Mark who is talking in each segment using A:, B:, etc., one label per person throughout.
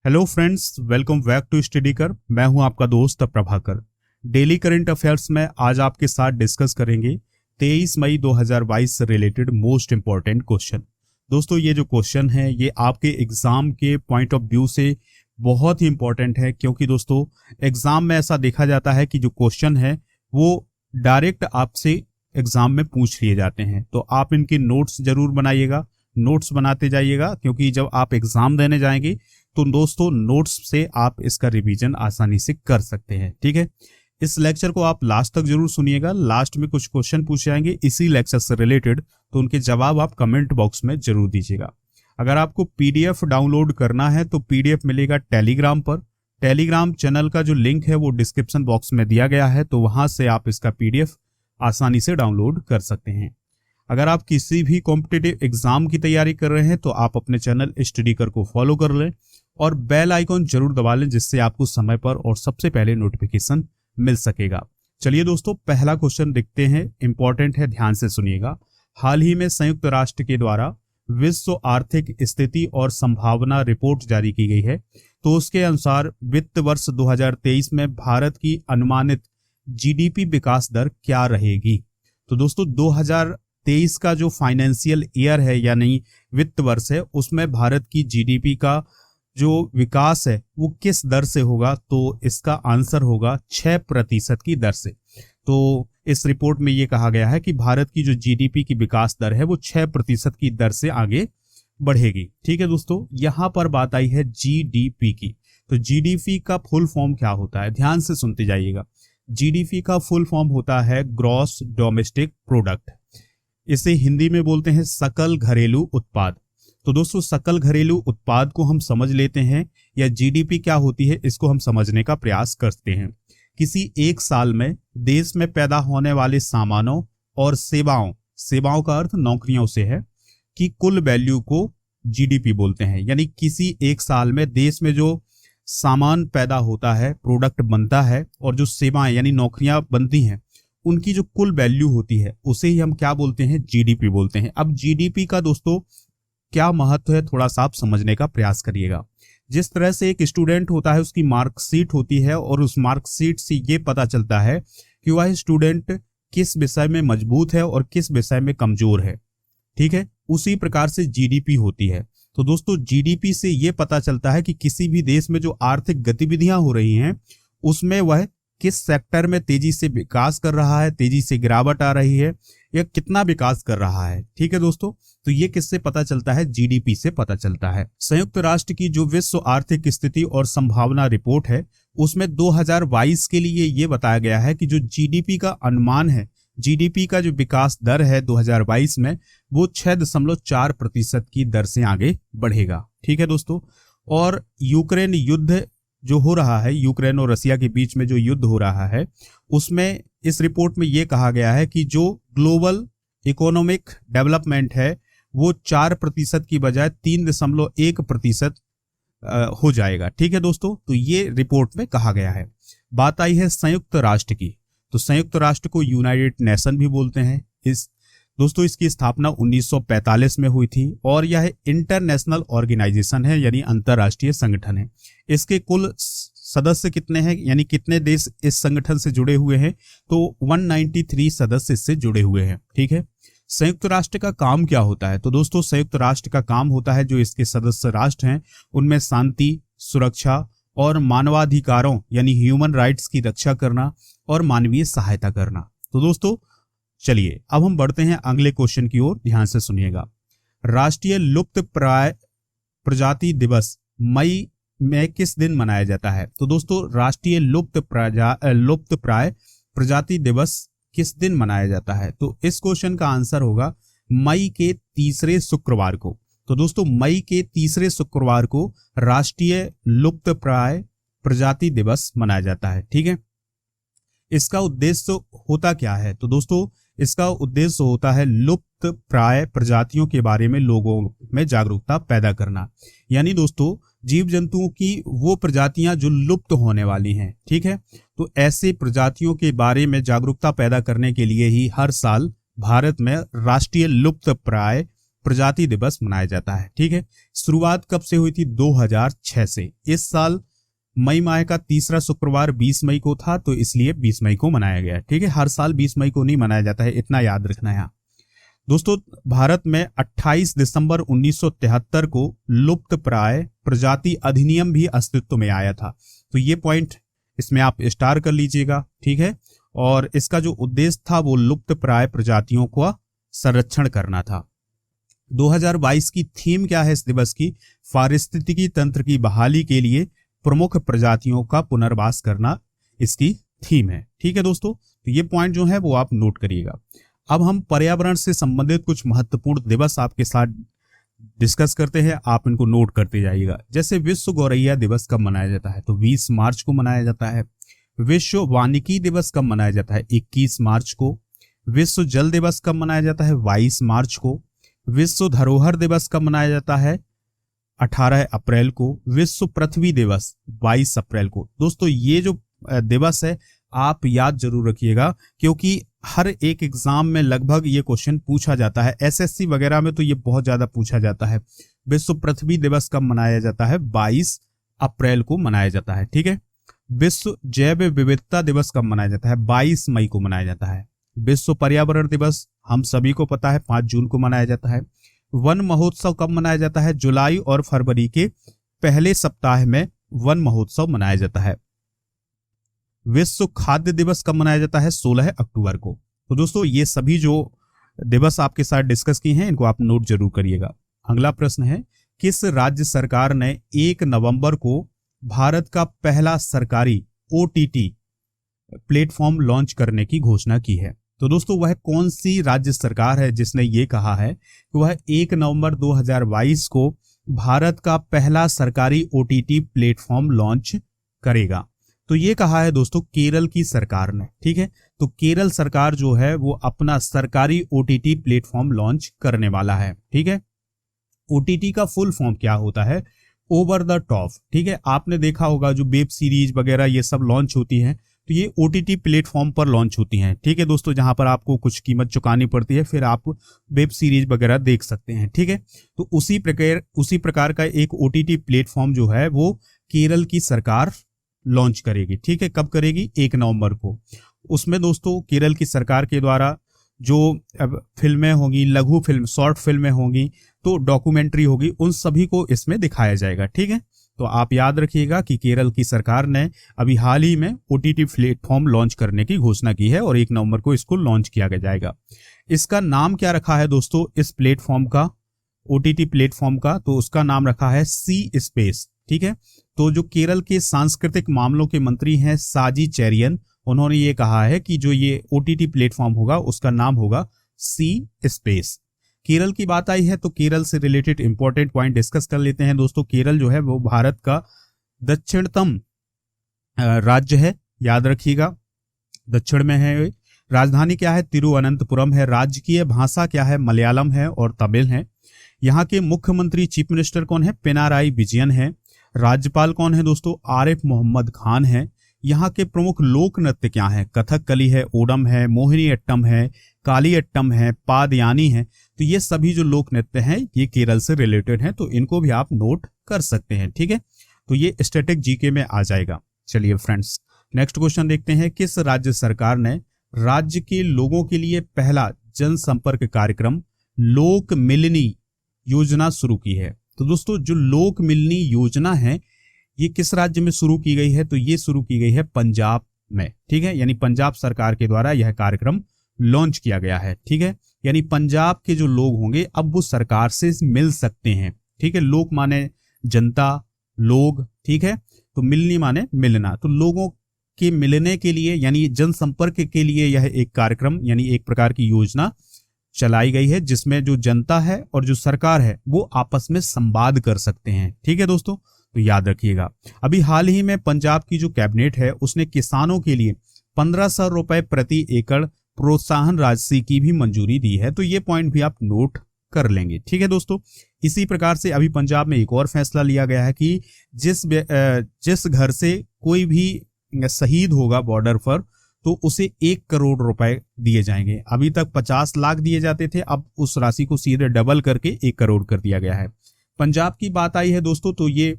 A: Hello friends, welcome back to study कर। मैं हूं आपका दोस्त प्रभाकर। डेली करंट अफेयर्स में आज आपके साथ डिस्कस करेंगे 23 मई 2022 से रिलेटेड मोस्ट इंपॉर्टेंट क्वेश्चन। दोस्तों, ये जो क्वेश्चन है ये आपके एग्जाम के पॉइंट ऑफ व्यू से बहुत ही इंपॉर्टेंट है, क्योंकि दोस्तों एग्जाम में ऐसा देखा जाता है कि जो क्वेश्चन है वो डायरेक्ट आपसे एग्जाम में पूछ लिए जाते हैं। तो आप इनके नोट्स जरूर बनाइएगा, नोट्स बनाते जाइएगा, क्योंकि जब आप एग्जाम देने जाएंगे तो दोस्तों नोट्स से आप इसका रिवीजन आसानी से कर सकते हैं। ठीक है, इस लेक्चर को आप लास्ट तक जरूर सुनिएगा। लास्ट में कुछ क्वेश्चन पूछे जाएंगे इसी लेक्चर से रिलेटेड, तो उनके जवाब आप कमेंट बॉक्स में जरूर दीजिएगा। अगर आपको पीडीएफ डाउनलोड करना है तो पीडीएफ मिलेगा टेलीग्राम पर। टेलीग्राम चैनल का जो लिंक है वो डिस्क्रिप्शन बॉक्स में दिया गया है, तो वहां से आप इसका पीडीएफ आसानी से डाउनलोड कर सकते हैं। अगर आप किसी भी कॉम्पिटिटिव एग्जाम की तैयारी कर रहे हैं तो आप अपने चैनल स्टडी कर को फॉलो कर लें और बेल आइकॉन जरूर दबा लें, जिससे आपको समय पर और सबसे पहले नोटिफिकेशन मिल सकेगा। चलिए दोस्तों, पहला क्वेश्चन देखते हैं, इंपॉर्टेंट है, ध्यान से सुनिएगा। हाल ही में संयुक्त राष्ट्र के द्वारा विश्व आर्थिक स्थिति और संभावना रिपोर्ट जारी की गई है। तो उसके अनुसार वित्त वर्ष 2023 में भारत की अनुमानित जीडीपी विकास दर क्या रहेगी। तो दोस्तों 2023 का जो फाइनेंशियल ईयर है यानी वित्त वर्ष है, उसमें भारत की जीडीपी का जो विकास है वो किस दर से होगा, तो इसका आंसर होगा 6% की दर से। तो इस रिपोर्ट में ये कहा गया है कि भारत की जो जीडीपी की विकास दर है वो 6% की दर से आगे बढ़ेगी। ठीक है दोस्तों, यहां पर बात आई है जीडीपी की। तो जीडीपी का फुल फॉर्म क्या होता है, ध्यान से सुनते जाइएगा। जीडीपी का फुल फॉर्म होता है ग्रॉस डोमेस्टिक प्रोडक्ट। इसे हिंदी में बोलते हैं सकल घरेलू उत्पाद। तो दोस्तों सकल घरेलू उत्पाद को हम समझ लेते हैं, या जीडीपी क्या होती है इसको हम समझने का प्रयास करते हैं। किसी एक साल में देश में पैदा होने वाले सामानों और सेवाओं का अर्थ नौकरियों से है, कि कुल वैल्यू को जीडीपी बोलते हैं। यानी किसी एक साल में देश में जो सामान पैदा होता है, प्रोडक्ट बनता है, और जो सेवाएं यानी नौकरियां बनती हैं, उनकी जो कुल वैल्यू होती है उसे ही हम क्या बोलते हैं, जीडीपी बोलते हैं। अब जीडीपी का दोस्तों क्या महत्व है थोड़ा सा आप समझने का प्रयास करिएगा। जिस तरह से एक स्टूडेंट होता है उसकी मार्कशीट होती है, और उस मार्कशीट से ये पता चलता है कि वह स्टूडेंट किस विषय में मजबूत है और किस विषय में कमजोर है। ठीक है, उसी प्रकार से जीडीपी होती है। तो दोस्तों जीडीपी से ये पता चलता है कि किसी भी देश में जो आर्थिक गतिविधियां हो रही हैं उसमें वह किस सेक्टर में तेजी से विकास कर रहा है, तेजी से गिरावट आ रही है, या कितना विकास कर रहा है। ठीक है दोस्तों, तो ये किससे पता चलता है, जीडीपी से पता चलता है। संयुक्त राष्ट्र की जो विश्व आर्थिक स्थिति और संभावना रिपोर्ट है उसमें 2022 के लिए ये बताया गया है कि जो जीडीपी का अनुमान है, जीडीपी का जो विकास दर है 2022 में वो 6.4% की दर से आगे बढ़ेगा। ठीक है दोस्तों, और यूक्रेन युद्ध जो हो रहा है, यूक्रेन और रसिया के बीच में जो युद्ध हो रहा है, उसमें इस रिपोर्ट में यह कहा गया है कि जो ग्लोबल इकोनॉमिक डेवलपमेंट है वो 4% की बजाय 3.1% हो जाएगा। ठीक है दोस्तों, तो ये रिपोर्ट में कहा गया है। बात आई है संयुक्त राष्ट्र की। तो संयुक्त राष्ट्र को यूनाइटेड नेशन भी बोलते हैं। दोस्तों इसकी स्थापना 1945 में हुई थी, और यह इंटरनेशनल ऑर्गेनाइजेशन है, यानी अंतरराष्ट्रीय संगठन है। इसके कुल सदस्य कितने हैं, यानी कितने देश इस संगठन से जुड़े हुए हैं, तो 193 सदस्य इससे जुड़े हुए हैं। ठीक है, संयुक्त राष्ट्र का काम क्या होता है, तो दोस्तों संयुक्त राष्ट्र का काम होता है जो इसके सदस्य राष्ट्र हैं उनमें शांति, सुरक्षा और मानवाधिकारों यानी ह्यूमन राइट्स की रक्षा करना और मानवीय सहायता करना। तो दोस्तों चलिए अब हम बढ़ते हैं अगले क्वेश्चन की ओर, ध्यान से सुनिएगा। राष्ट्रीय लुप्त प्राय प्रजाति दिवस मई में किस दिन मनाया जाता है। तो दोस्तों राष्ट्रीय लुप्त प्राय प्रजाति दिवस किस दिन मनाया जाता है, तो इस क्वेश्चन का आंसर होगा मई के तीसरे शुक्रवार को। तो दोस्तों मई के तीसरे शुक्रवार को राष्ट्रीय लुप्त प्राय प्रजाति दिवस मनाया जाता है। ठीक है, इसका उद्देश्य होता क्या है, तो दोस्तों इसका उद्देश्य होता है लुप्त प्राय प्रजातियों के बारे में लोगों में जागरूकता पैदा करना। यानी दोस्तों जीव जंतुओं की वो प्रजातियां जो लुप्त होने वाली हैं। ठीक है, तो ऐसे प्रजातियों के बारे में जागरूकता पैदा करने के लिए ही हर साल भारत में राष्ट्रीय लुप्त प्राय प्रजाति दिवस मनाया जाता है। ठीक है, शुरुआत कब से हुई थी? 2006 से। इस साल मई माह का तीसरा शुक्रवार 20 मई को था, तो इसलिए 20 मई को मनाया गया। ठीक है, हर साल 20 मई को नहीं मनाया जाता है, इतना याद रखना है। दोस्तों, भारत में 28 दिसंबर 1973 को लुप्त प्राय प्रजाति अधिनियम भी अस्तित्व में आया था। तो ये पॉइंट इसमें आप स्टार कर लीजिएगा। ठीक है, और इसका जो उद्देश्य था वो लुप्त प्राय प्रजातियों का संरक्षण करना था। 2022 की थीम क्या है इस दिवस की? पारिस्थितिकी तंत्र की बहाली के लिए प्रमुख प्रजातियों का पुनर्वास करना इसकी थीम है। ठीक है दोस्तों, तो ये पॉइंट जो है वो आप नोट करिएगा। अब हम पर्यावरण से संबंधित कुछ महत्वपूर्ण दिवस आपके साथ डिस्कस करते हैं, आप इनको नोट करते जाइएगा। जैसे विश्व गौरैया दिवस कब मनाया जाता है? तो 20 मार्च को मनाया जाता है। विश्व वानिकी दिवस कब मनाया जाता है? 21 मार्च को। विश्व जल दिवस कब मनाया जाता है? 22 मार्च को। विश्व धरोहर दिवस कब मनाया जाता है? 18 अप्रैल को। विश्व पृथ्वी दिवस 22 अप्रैल को। दोस्तों, ये जो दिवस है आप याद जरूर रखिएगा, क्योंकि हर एक एग्जाम में लगभग ये क्वेश्चन पूछा जाता है। एसएससी वगैरह में तो ये बहुत ज्यादा पूछा जाता है। विश्व पृथ्वी दिवस कब मनाया जाता है? 22 अप्रैल को मनाया जाता है। ठीक है, विश्व जैव विविधता दिवस कब मनाया जाता है? 22 मई को मनाया जाता है। विश्व पर्यावरण दिवस हम सभी को पता है 5 जून को मनाया जाता है। वन महोत्सव कब मनाया जाता है? जुलाई और फरवरी के पहले सप्ताह में वन महोत्सव मनाया जाता है। विश्व खाद्य दिवस कब मनाया जाता है? 16 अक्टूबर को। तो दोस्तों, ये सभी जो दिवस आपके साथ डिस्कस किए हैं इनको आप नोट जरूर करिएगा। अगला प्रश्न है, किस राज्य सरकार ने 1 नवंबर को भारत का पहला सरकारी OTT प्लेटफॉर्म लॉन्च करने की घोषणा की है? तो दोस्तों, वह कौन सी राज्य सरकार है जिसने ये कहा है कि वह 1 नवंबर 2022 को भारत का पहला सरकारी OTT प्लेटफॉर्म लॉन्च करेगा? तो ये कहा है दोस्तों केरल की सरकार ने। ठीक है, तो केरल सरकार जो है वो अपना सरकारी OTT प्लेटफॉर्म लॉन्च करने वाला है। ठीक है, OTT का फुल फॉर्म क्या होता है? Over the top. ठीक है, आपने देखा होगा जो वेब सीरीज वगैरह ये सब लॉन्च होती हैं, तो ये OTT प्लेटफॉर्म पर लॉन्च होती हैं। ठीक है दोस्तों, जहां पर आपको कुछ कीमत चुकानी पड़ती है, फिर आप वेब सीरीज वगैरह देख सकते हैं। ठीक है, तो उसी प्रकार का एक OTT प्लेटफॉर्म जो है वो केरल की सरकार लॉन्च करेगी। ठीक है, कब करेगी? 1 नवंबर को। उसमें दोस्तों केरल की सरकार के द्वारा जो फिल्में होंगी, लघु फिल्म, शॉर्ट फिल्में होंगी, तो डॉक्यूमेंट्री होगी, उन सभी को इसमें दिखाया जाएगा। ठीक है, तो आप याद रखिएगा कि केरल की सरकार ने अभी हाल ही में OTT प्लेटफॉर्म लॉन्च करने की घोषणा की है और 1 नवंबर को इसको लॉन्च किया जाएगा। इसका नाम क्या रखा है दोस्तों इस प्लेटफॉर्म का, OTT प्लेटफॉर्म का? तो उसका नाम रखा है सी स्पेस। ठीक है, तो जो केरल के सांस्कृतिक मामलों के मंत्री हैं साजी चेरियन, उन्होंने ये कहा है कि जो ये OTT प्लेटफॉर्म होगा उसका नाम होगा सी स्पेस। केरल की बात आई है तो केरल से रिलेटेड इंपॉर्टेंट पॉइंट डिस्कस कर लेते हैं दोस्तों। केरल जो है वो भारत का दक्षिणतम राज्य है, याद रखिएगा, दक्षिण में है। राजधानी क्या है? तिरुवनंतपुरम है। राजकीय भाषा क्या है? मलयालम है और तमिल है। यहाँ के मुख्यमंत्री चीफ मिनिस्टर कौन है? पिनाराई विजयन है। राज्यपाल कौन है दोस्तों? आरिफ मोहम्मद खान है। यहाँ के प्रमुख लोक नृत्य क्या है? कथकली है, ओडम है, मोहिनी अट्टम है, काली अट्टम है, पादयानी है। तो ये सभी जो लोक नृत्य हैं ये केरल से रिलेटेड हैं, तो इनको भी आप नोट कर सकते हैं। ठीक है, तो ये स्टैटिक जीके में आ जाएगा। चलिए फ्रेंड्स, नेक्स्ट क्वेश्चन देखते हैं। किस राज्य सरकार ने राज्य के लोगों के लिए पहला जनसंपर्क कार्यक्रम लोक मिलनी योजना शुरू की है? तो दोस्तों, जो लोक मिलनी योजना है ये किस राज्य में शुरू की गई है? तो ये शुरू की गई है पंजाब में। ठीक है, यानी पंजाब सरकार के द्वारा यह कार्यक्रम लॉन्च किया गया है। ठीक है, यानी पंजाब के जो लोग होंगे अब वो सरकार से मिल सकते हैं। ठीक है, लोक माने जनता, लोग। ठीक है, तो मिलनी माने मिलना, तो लोगों के मिलने के लिए यानी जनसंपर्क के लिए यह एक कार्यक्रम यानी एक प्रकार की योजना चलाई गई है, जिसमें जो जनता है और जो सरकार है वो आपस में संवाद कर सकते हैं। ठीक है दोस्तों, तो याद रखिएगा। अभी हाल ही में पंजाब की जो कैबिनेट है उसने किसानों के लिए 1500 रुपए प्रति एकड़ प्रोत्साहन राशि की भी मंजूरी दी है, तो ये पॉइंट भी आप नोट कर लेंगे। ठीक है दोस्तों, इसी प्रकार से अभी पंजाब में एक और फैसला लिया गया है कि जिस घर से कोई भी शहीद होगा बॉर्डर पर, तो उसे 1 करोड़ रुपए दिए जाएंगे। अभी तक 50 लाख दिए जाते थे, अब उस राशि को सीधे डबल करके 1 करोड़ कर दिया गया है। पंजाब की बात आई है दोस्तों, तो ये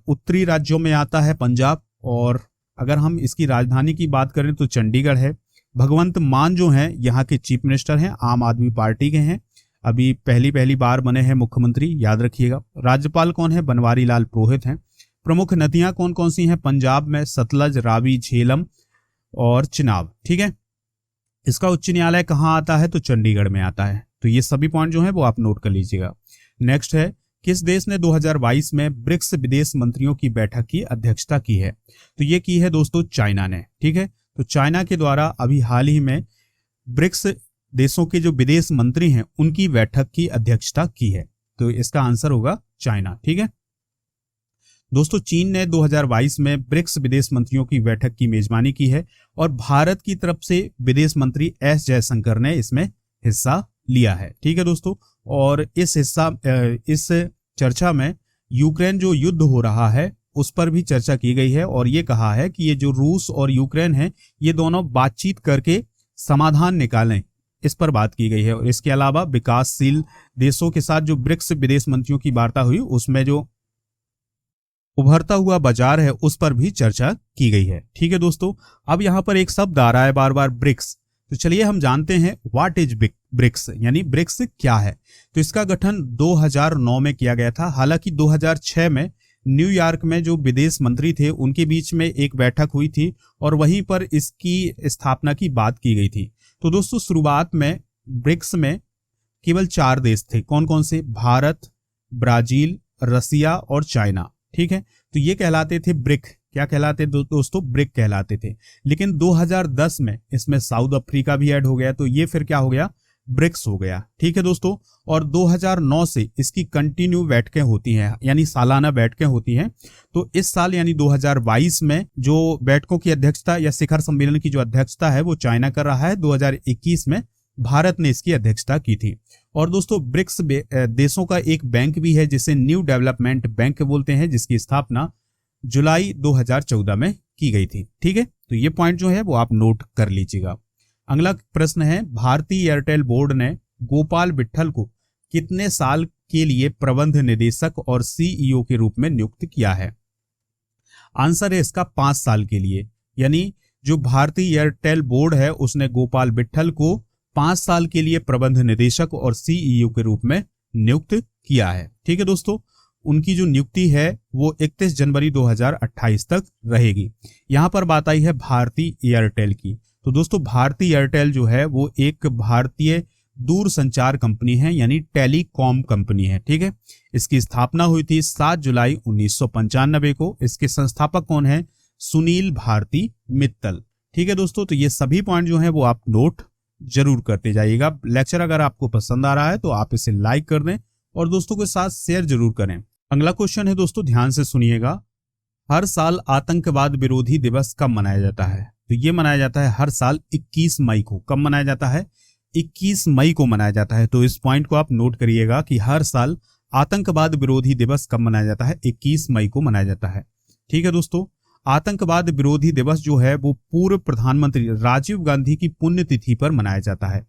A: उत्तरी राज्यों में आता है पंजाब, और अगर हम इसकी राजधानी की बात करें तो चंडीगढ़ है। भगवंत मान जो हैं यहाँ के चीफ मिनिस्टर हैं, आम आदमी पार्टी के हैं, अभी पहली बार बने हैं मुख्यमंत्री, याद रखिएगा। राज्यपाल कौन है? बनवारी लाल पुरोहित हैं। प्रमुख नदियां कौन कौन सी हैं पंजाब में? सतलज, रावी, झेलम और चिनाब। ठीक है, इसका उच्च न्यायालय कहाँ आता है? तो चंडीगढ़ में आता है। तो ये सभी पॉइंट जो है वो आप नोट कर लीजिएगा। नेक्स्ट है, किस देश ने 2022 में ब्रिक्स विदेश मंत्रियों की बैठक की अध्यक्षता की है? तो ये की है दोस्तों चाइना ने। ठीक है, तो चाइना के द्वारा अभी हाल ही में ब्रिक्स देशों के जो विदेश मंत्री हैं उनकी बैठक की अध्यक्षता की है। तो इसका आंसर होगा चाइना। ठीक है दोस्तों, चीन ने 2022 में ब्रिक्स विदेश मंत्रियों की बैठक की मेजबानी की है और भारत की तरफ से विदेश मंत्री एस जयशंकर ने इसमें हिस्सा लिया है। ठीक है दोस्तों, और इस चर्चा में यूक्रेन जो युद्ध हो रहा है उस पर भी चर्चा की गई है, और ये कहा है कि ये जो रूस और यूक्रेन है ये दोनों बातचीत करके समाधान निकालें, इस पर बात की गई है। और इसके अलावा विकासशील देशों के साथ जो ब्रिक्स विदेश मंत्रियों की वार्ता हुई उसमें जो उभरता हुआ बाजार है उस पर भी चर्चा की गई है। ठीक है दोस्तों, अब यहां पर एक शब्द आ रहा है बार बार, ब्रिक्स। तो चलिए हम जानते हैं व्हाट इज ब्रिक्स, यानी ब्रिक्स क्या है। तो इसका गठन 2009 में किया गया था। हालांकि 2006 में न्यूयॉर्क में जो विदेश मंत्री थे उनके बीच में एक बैठक हुई थी और वहीं पर इसकी स्थापना की बात की गई थी। तो दोस्तों, शुरुआत में ब्रिक्स में केवल 4 देश थे। कौन कौन से? भारत, ब्राजील, रसिया और चाइना। ठीक है, तो ये कहलाते थे ब्रिक। क्या कहलाते दोस्तों? ब्रिक कहलाते थे। लेकिन 2010 में इसमें साउथ अफ्रीका भी ऐड हो गया, तो ये फिर क्या हो गया? ब्रिक्स हो गया। ठीक है दोस्तों, और 2009 से इसकी कंटिन्यू बैठकें होती हैं, यानी सालाना बैठकें होती हैं। तो इस साल यानी 2022 में जो बैठकों की अध्यक्षता या शिखर सम्मेलन की जो अध्यक्षता है वो चाइना कर रहा है। 2021 में भारत ने इसकी अध्यक्षता की थी। और दोस्तों, ब्रिक्स देशों का एक बैंक भी है जिसे न्यू डेवलपमेंट बैंक बोलते हैं, जिसकी स्थापना जुलाई 2014 में की गई थी। ठीक है, तो ये पॉइंट जो है वो आप नोट कर लीजिएगा। अगला प्रश्न है, भारतीय एयरटेल बोर्ड ने गोपाल विट्ठल को कितने साल के लिए प्रबंध निदेशक और सीईओ के रूप में नियुक्त किया है? आंसर है इसका 5 साल के लिए। यानी जो भारतीय एयरटेल बोर्ड है उसने गोपाल विट्ठल को 5 साल के लिए प्रबंध निदेशक और सीईओ के रूप में नियुक्त किया है। ठीक है दोस्तों, उनकी जो नियुक्ति है वो 31 जनवरी 2028 तक रहेगी। यहां पर बात आई है भारतीय एयरटेल की। तो दोस्तों, भारतीय एयरटेल जो है वो एक भारतीय दूर संचार कंपनी है, यानी टेलीकॉम कंपनी है। ठीक है, इसकी स्थापना हुई थी 7 जुलाई 1995 को। इसके संस्थापक कौन है? सुनील भारती मित्तल। ठीक है दोस्तों, तो ये सभी पॉइंट जो है वो आप नोट जरूर करते जाइएगा। लेक्चर अगर आपको पसंद आ रहा है तो आप इसे लाइक कर दें और दोस्तों के साथ शेयर जरूर करें। अगला क्वेश्चन है दोस्तों, ध्यान से सुनिएगा। हर साल आतंकवाद विरोधी दिवस कब मनाया जाता है? तो ये मनाया जाता है हर साल 21 मई को। कब मनाया जाता है? 21 मई को मनाया जाता है। तो इस पॉइंट को आप नोट करिएगा कि हर साल आतंकवाद विरोधी दिवस कब मनाया जाता है? 21 मई को मनाया जाता है। ठीक है दोस्तों, आतंकवाद विरोधी दिवस जो है वो पूर्व प्रधानमंत्री राजीव गांधी की पुण्यतिथि पर मनाया जाता है।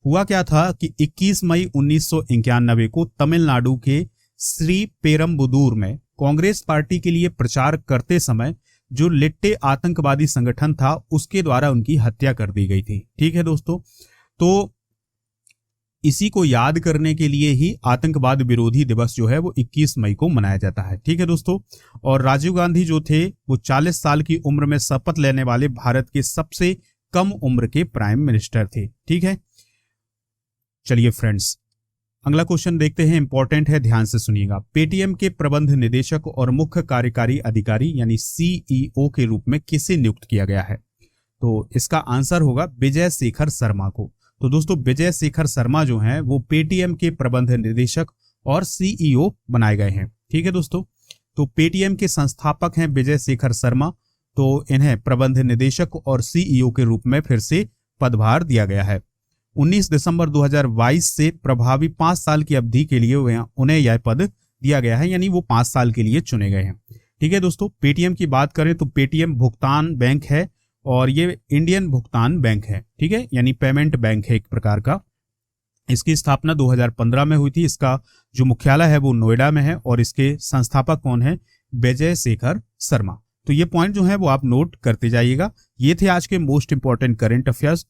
A: हुआ क्या था कि 21 मई 1991 को तमिलनाडु के श्री पेरम्बुदूर में कांग्रेस पार्टी के लिए प्रचार करते समय जो लिट्टे आतंकवादी संगठन था उसके द्वारा उनकी हत्या कर दी गई थी। ठीक है दोस्तों, तो इसी को याद करने के लिए ही आतंकवाद विरोधी दिवस जो है वो 21 मई को मनाया जाता है। ठीक है दोस्तों, और राजीव गांधी जो थे वो 40 साल की उम्र में शपथ लेने वाले भारत के सबसे कम उम्र के प्राइम मिनिस्टर थे। ठीक है, चलिए फ्रेंड्स, अगला क्वेश्चन देखते हैं, इंपॉर्टेंट है, ध्यान से सुनिएगा। पेटीएम के प्रबंध निदेशक और मुख्य कार्यकारी अधिकारी यानी सीईओ के रूप में किसे नियुक्त किया गया है? तो इसका आंसर होगा विजय शेखर शर्मा को। तो दोस्तों, विजय शेखर शर्मा जो हैं वो पेटीएम के प्रबंध निदेशक और सीईओ बनाए गए हैं। ठीक है दोस्तों, तो पेटीएम के संस्थापक हैं विजय शेखर शर्मा, तो इन्हें प्रबंध निदेशक और सीईओ के रूप में फिर से पदभार दिया गया है। 19 दिसंबर 2022 से प्रभावी 5 साल की अवधि के लिए उन्हें यह पद दिया गया है, यानी वो 5 साल के लिए चुने गए हैं। ठीक है दोस्तों, पेटीएम की बात करें तो पेटीएम भुगतान बैंक है और ये इंडियन भुगतान बैंक है, ठीक है, यानी पेमेंट बैंक है एक प्रकार का। इसकी स्थापना 2015 में हुई थी। इसका जो मुख्यालय है वो नोएडा में है और इसके संस्थापक कौन है? विजय शेखर शर्मा। तो ये पॉइंट जो है वो आप नोट करते जाइएगा। ये थे आज के मोस्ट इंपॉर्टेंट करंट अफेयर्स।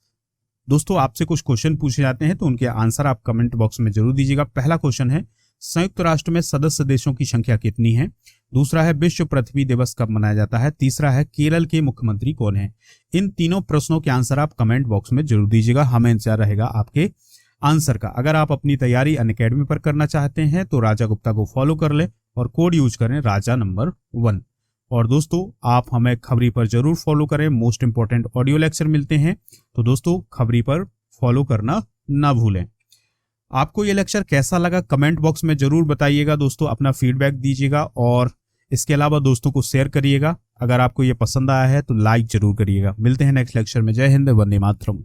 A: दोस्तों आपसे कुछ क्वेश्चन पूछे जाते हैं तो उनके आंसर आप कमेंट बॉक्स में जरूर दीजिएगा। पहला क्वेश्चन है, संयुक्त राष्ट्र में सदस्य देशों की संख्या कितनी है? दूसरा है, विश्व पृथ्वी दिवस कब मनाया जाता है? तीसरा है, केरल के मुख्यमंत्री कौन है? इन तीनों प्रश्नों के आंसर आप कमेंट बॉक्स में जरूर दीजिएगा। हमें इंतजार रहेगा आपके आंसर का। अगर आप अपनी तैयारी अनअकैडमी पर करना चाहते हैं तो राजा गुप्ता को फॉलो कर ले और कोड यूज करें राजा नंबर 1। और दोस्तों आप हमें खबरी पर जरूर फॉलो करें, मोस्ट इंपॉर्टेंट ऑडियो लेक्चर मिलते हैं। तो दोस्तों खबरी पर फॉलो करना ना भूलें। आपको ये लेक्चर कैसा लगा कमेंट बॉक्स में जरूर बताइएगा दोस्तों, अपना फीडबैक दीजिएगा और इसके अलावा दोस्तों को शेयर करिएगा। अगर आपको ये पसंद आया है तो लाइक जरूर करिएगा। मिलते हैं नेक्स्ट लेक्चर में। जय हिंद, वंदे मातरम।